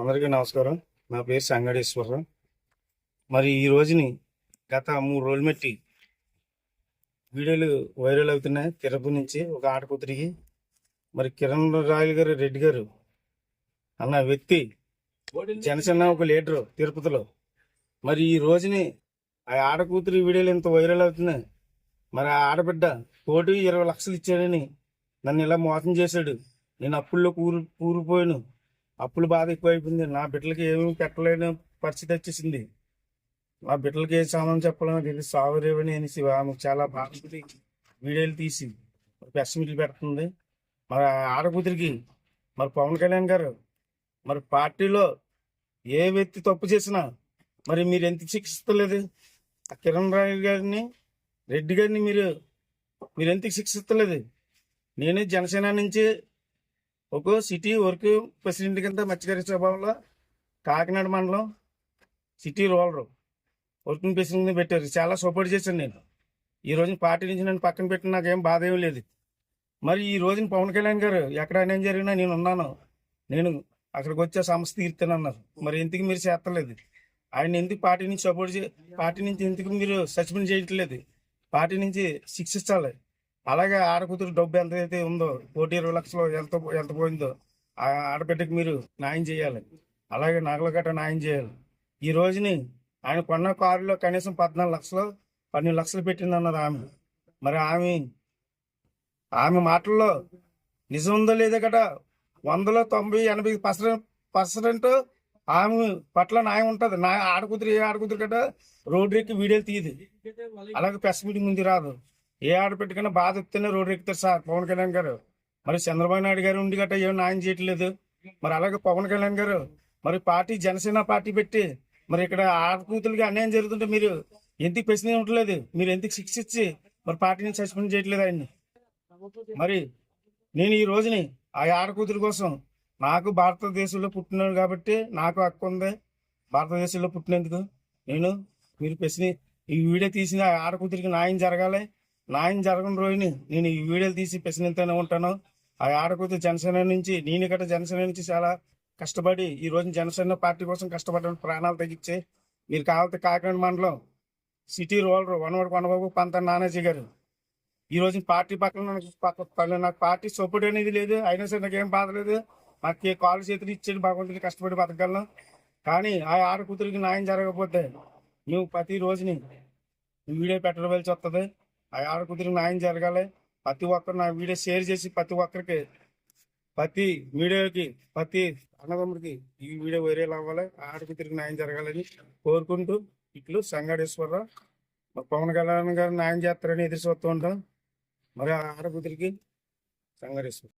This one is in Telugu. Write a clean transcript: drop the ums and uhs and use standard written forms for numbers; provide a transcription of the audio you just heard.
అందరికీ నమస్కారం. నా పేరు సంగడేశ్వరరావు. మరి ఈ రోజుని గత 3 రోజులు మట్టి వీడియోలు వైరల్ అవుతున్నాయి. తిరుపతి నుంచి ఒక ఆడకూతురికి మరి కిరణ్ రాయల్ గారు రెడ్డి గారు అన్న వ్యక్తి జనసేన ఒక లీడరు తిరుపతిలో. మరి ఈ రోజుని ఆ ఆడకూతురి వీడియోలు ఇంత వైరల్ అవుతున్నాయి. మరి ఆ ఆడబిడ్డ కోటి 20 లక్షలు ఇచ్చాడని నన్ను ఇలా మోసం చేశాడు. నేను అప్పుల్లో కూరిపోయాను. అప్పులు బాధ ఎక్కువైపోయింది. నా బిడ్డలకి ఏమీ పెట్టలేని పరిస్థితి వచ్చేసింది. నా బిడ్డలకి ఏ సామాన్ చెప్పాలని తెలిసి సావరేవని అనేసి ఆమెకు చాలా బాధపడి వీడియోలు తీసి ప్రెస్ మీట్లు పెడుతుంది. మరి ఆడకూతురికి మరి పవన్ కళ్యాణ్ గారు మరి పార్టీలో ఏ వ్యక్తి తప్పు చేసినా మరి మీరు ఎంత శిక్షిస్తలేదు? ఆ కిరణ్ రాయల్ గారిని రెడ్డి గారిని మీరు ఎందుకు శిక్షిస్తలేదు? నేను జనసేన నుంచి ఒక సిటీ వర్క్ ప్రెసిడెంట్ కింద మత్స్యకారి స్వభావంలో కాకినాడ మండలం సిటీ రూరల్ వర్కింగ్ ప్రెసిడెంట్ పెట్టారు. చాలా సపోర్ట్ చేశాను నేను. ఈ రోజున పార్టీ నుంచి నన్ను పక్కన పెట్టిన నాకేం బాధ ఏం లేదు. మరి ఈ రోజున పవన్ కళ్యాణ్ గారు ఎక్కడ అన్యాయం జరిగినా నేను ఉన్నాను, నేను అక్కడికి వచ్చే సమస్య తీరుతానన్నారు. మరి ఎందుకు మీరు చేస్తలేదు? ఆయన ఎందుకు పార్టీ నుంచి పార్టీ నుంచి ఎందుకు మీరు సస్పెండ్ చేయట్లేదు? పార్టీ నుంచి శిక్షించాలి. అలాగే ఆడకూతురు డబ్బు ఎంతైతే ఉందో 1,20 లక్షలు ఎంత పోయిందో ఆ ఆడబిడ్డకి మీరు న్యాయం చేయాలి. అలాగే నగల గట్ట న్యాయం చేయాలి. ఈ రోజుని ఆయన కొన్న కారులో కనీసం 14 లక్షలు 12 లక్షలు పెట్టిందన్నది ఆమె. మరి ఆమె మాటల్లో నిజం ఉందో లేదో గట 100లో 90-80% ఆమె పట్ల న్యాయం ఉంటుంది. ఏ ఆడకూతురు గట రోడ్డు ఎక్కి వీడియోలు తీయదు. అలాగే ప్రెస్ మీటింగ్ ముందు రాదు. ఏ ఆడపెట్టుకైనా బాధ వస్తేనే రోడ్డు ఎక్కుతారు సార్ పవన్ కళ్యాణ్ గారు. మరి చంద్రబాబు నాయుడు గారు ఉండి గట్రా ఏం న్యాయం చేయట్లేదు. మరి అలాగే పవన్ కళ్యాణ్ గారు మరి పార్టీ జనసేన పార్టీ పెట్టి మరి ఇక్కడ ఆడకూతులకి అన్యాయం జరుగుతుంటే మీరు ఎందుకు ప్రశ్న ఉండలేదు? మీరు ఎందుకు శిక్షించి మరి పార్టీ నుంచి సస్పెండ్ చేయట్లేదు ఆయన్ని? మరి నేను ఈ రోజుని ఆ ఆడకూతురి కోసం నాకు భారతదేశంలో పుట్టినాడు కాబట్టి నాకు హక్కు ఉంది. భారతదేశంలో పుట్టినందుకు మీరు ప్రశ్న ఈ వీడియో తీసిన ఆడకూతురికి న్యాయం జరగాలి. న్యాయం జరగని రోజుని నేను ఈ వీడియోలు తీసి ప్రశ్నిస్తూనే ఉంటాను. ఆ ఆడకూతురు జనసేన నుంచి నేను ఇక్కడ జనసేన నుంచి చాలా కష్టపడి ఈ రోజు జనసేన పార్టీ కోసం కష్టపడ్డ ప్రాణాలు తగ్గించే మీరు కావాలంటే కాకినాడ మండలం సిటీ రూరల్ వనవాడు కొండబాబు పంత నానాజీ గారు ఈ రోజు పార్టీ పక్కన నాకు పార్టీ సపోర్ట్ అనేది లేదు. అయినా సరే నాకేం బాధ లేదు. నాకు కాలు చేతులు ఇచ్చేది భగవంతుని కష్టపడి బతకగలను. కానీ ఆ ఆడకూతురికి న్యాయం జరగకపోతే నువ్వు ప్రతి రోజుని వీడియో పెట్టవలసి వస్తుంది. ఆ ఆడకూతురికి న్యాయం జరగాలి. ప్రతి ఒక్కరు నా వీడియో షేర్ చేసి ప్రతి ఒక్కరికి ప్రతి వీడియోకి ప్రతి అన్నదమ్ముడికి ఈ వీడియో వైరల్ అవ్వాలి. ఆడకూతురికి న్యాయం జరగాలని కోరుకుంటూ ఇట్లు సంగడేశ్వరరావు. పవన్ కళ్యాణ్ గారు న్యాయం చేస్తారని ఎదురు చూస్తూ ఉంటాం. మరి ఆడకూతురికి సంగడేశ్వర